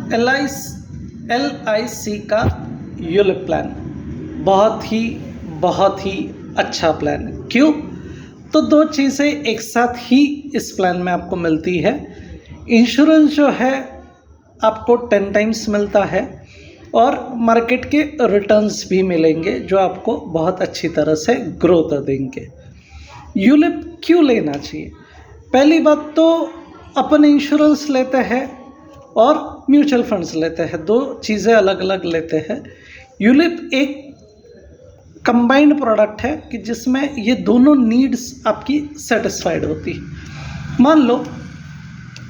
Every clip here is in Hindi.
LIC का यूलिप प्लान बहुत ही अच्छा प्लान है। क्यों? तो दो चीज़ें एक साथ ही इस प्लान में आपको मिलती है। इंश्योरेंस जो है आपको 10 टाइम्स मिलता है और मार्केट के रिटर्न्स भी मिलेंगे जो आपको बहुत अच्छी तरह से ग्रोथ देंगे। यूलिप क्यों लेना चाहिए? पहली बात तो अपन इंश्योरेंस लेते हैं और म्यूचुअल फंड्स लेते हैं, दो चीज़ें अलग अलग लेते हैं। यूलिप एक कंबाइंड प्रोडक्ट है कि जिसमें ये दोनों नीड्स आपकी सेटिस्फाइड होती है। मान लो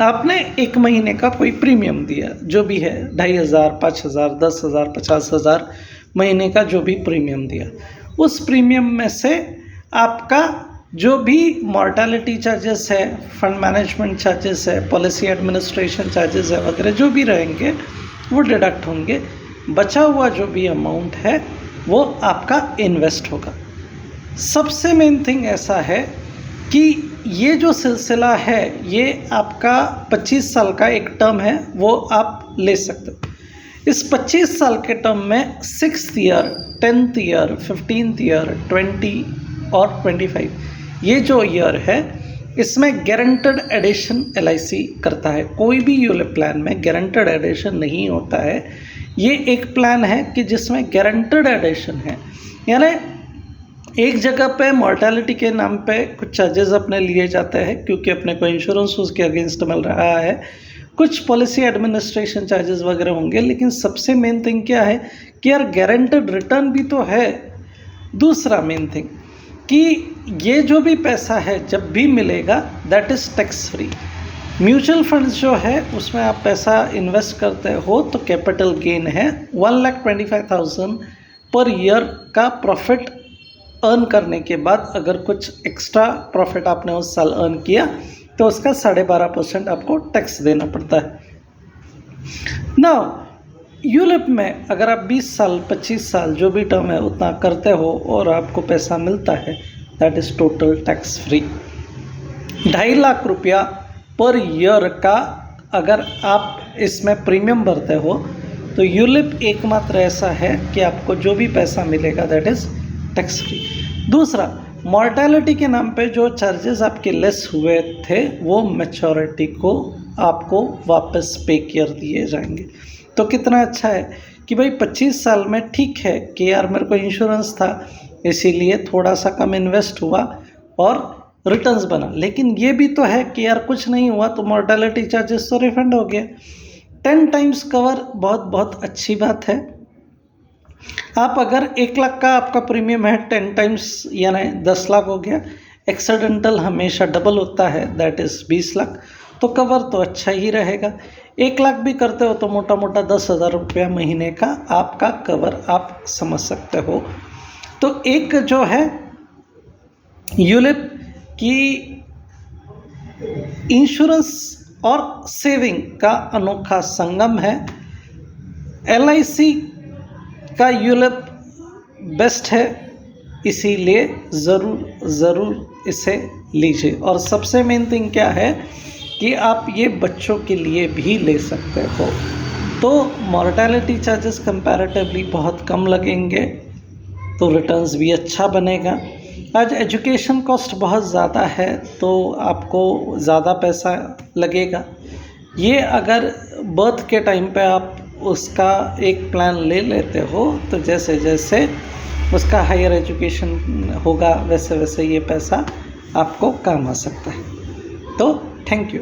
आपने एक महीने का कोई प्रीमियम दिया, जो भी है 2500, 5000, 10,000, 50,000 महीने का जो भी प्रीमियम दिया, उस प्रीमियम में से आपका जो भी मॉर्टेलिटी चार्जेस है, फंड मैनेजमेंट चार्जेस है, पॉलिसी एडमिनिस्ट्रेशन चार्जेस है वगैरह जो भी रहेंगे वो डिडक्ट होंगे। बचा हुआ जो भी अमाउंट है वो आपका इन्वेस्ट होगा। सबसे मेन थिंग ऐसा है कि ये जो सिलसिला है ये आपका 25 साल का एक टर्म है, वो आप ले सकते हो। इस 25 साल के टर्म में 6th year, 10th year, 15th year, 20 और 25 ये जो ईयर है इसमें गारंटेड एडिशन LIC करता है। कोई भी यूलिप प्लान में गारंटेड एडिशन नहीं होता है। ये एक प्लान है कि जिसमें गारंटेड एडिशन है, यानी एक जगह पे मॉर्टेलिटी के नाम पे कुछ चार्जेस अपने लिए जाते हैं क्योंकि अपने को इंश्योरेंस उसके अगेंस्ट मिल रहा है, कुछ पॉलिसी एडमिनिस्ट्रेशन चार्जेस वगैरह होंगे, लेकिन सबसे मेन थिंग क्या है कि यार गारंटेड रिटर्न भी तो है। दूसरा मेन थिंग कि ये जो भी पैसा है जब भी मिलेगा that is tax free. Mutual funds जो है उसमें आप पैसा इन्वेस्ट करते हो तो कैपिटल गेन है 1,25,000 पर ईयर का प्रॉफिट अर्न करने के बाद अगर कुछ एक्स्ट्रा प्रॉफिट आपने उस साल अर्न किया तो उसका 12.5% आपको टैक्स देना पड़ता है। नाउ यूलिप में अगर आप 20 साल 25 साल जो भी टर्म है उतना करते हो और आपको पैसा मिलता है that is total tax free. 2.5 lakh रुपया पर ईयर का अगर आप इसमें प्रीमियम भरते हो तो यूलिप एकमात्र ऐसा है कि आपको जो भी पैसा मिलेगा दैट इज़ टैक्स फ्री। दूसरा, मॉर्टेलिटी के नाम पे जो चार्जेस आपके लेस हुए थे वो मैच्योरिटी को आपको वापस पे कर दिए जाएंगे। तो कितना अच्छा है कि भाई 25 साल में ठीक है कि यार मेरे को इंश्योरेंस था इसीलिए थोड़ा सा कम इन्वेस्ट हुआ और रिटर्न्स बना, लेकिन ये भी तो है कि यार कुछ नहीं हुआ तो मॉर्टेलिटी चार्जेस तो रिफंड हो गया। 10 टाइम्स कवर बहुत अच्छी बात है। आप अगर 1 लाख का आपका प्रीमियम है 10 टाइम्स यानी 10 लाख हो गया। एक्सीडेंटल हमेशा डबल होता है दैट इज़ 20 लाख, तो कवर तो अच्छा ही रहेगा। 1 लाख भी करते हो तो मोटा मोटा 10,000 रुपया महीने का आपका कवर आप समझ सकते हो। तो एक जो है यूलिप की इंश्योरेंस और सेविंग का अनोखा संगम है। LIC का यूलिप बेस्ट है, इसीलिए ज़रूर इसे लीजिए। और सबसे मेन थिंग क्या है कि आप ये बच्चों के लिए भी ले सकते हो, तो मॉर्टेलिटी चार्जेस कंपैरेटिवली बहुत कम लगेंगे, तो रिटर्न्स भी अच्छा बनेगा। आज एजुकेशन कॉस्ट बहुत ज़्यादा है तो आपको ज़्यादा पैसा लगेगा। ये अगर बर्थ के टाइम पे आप उसका एक प्लान ले लेते हो तो जैसे जैसे उसका हायर एजुकेशन होगा वैसे वैसे ये पैसा आपको काम आ सकता है। तो थैंक यू।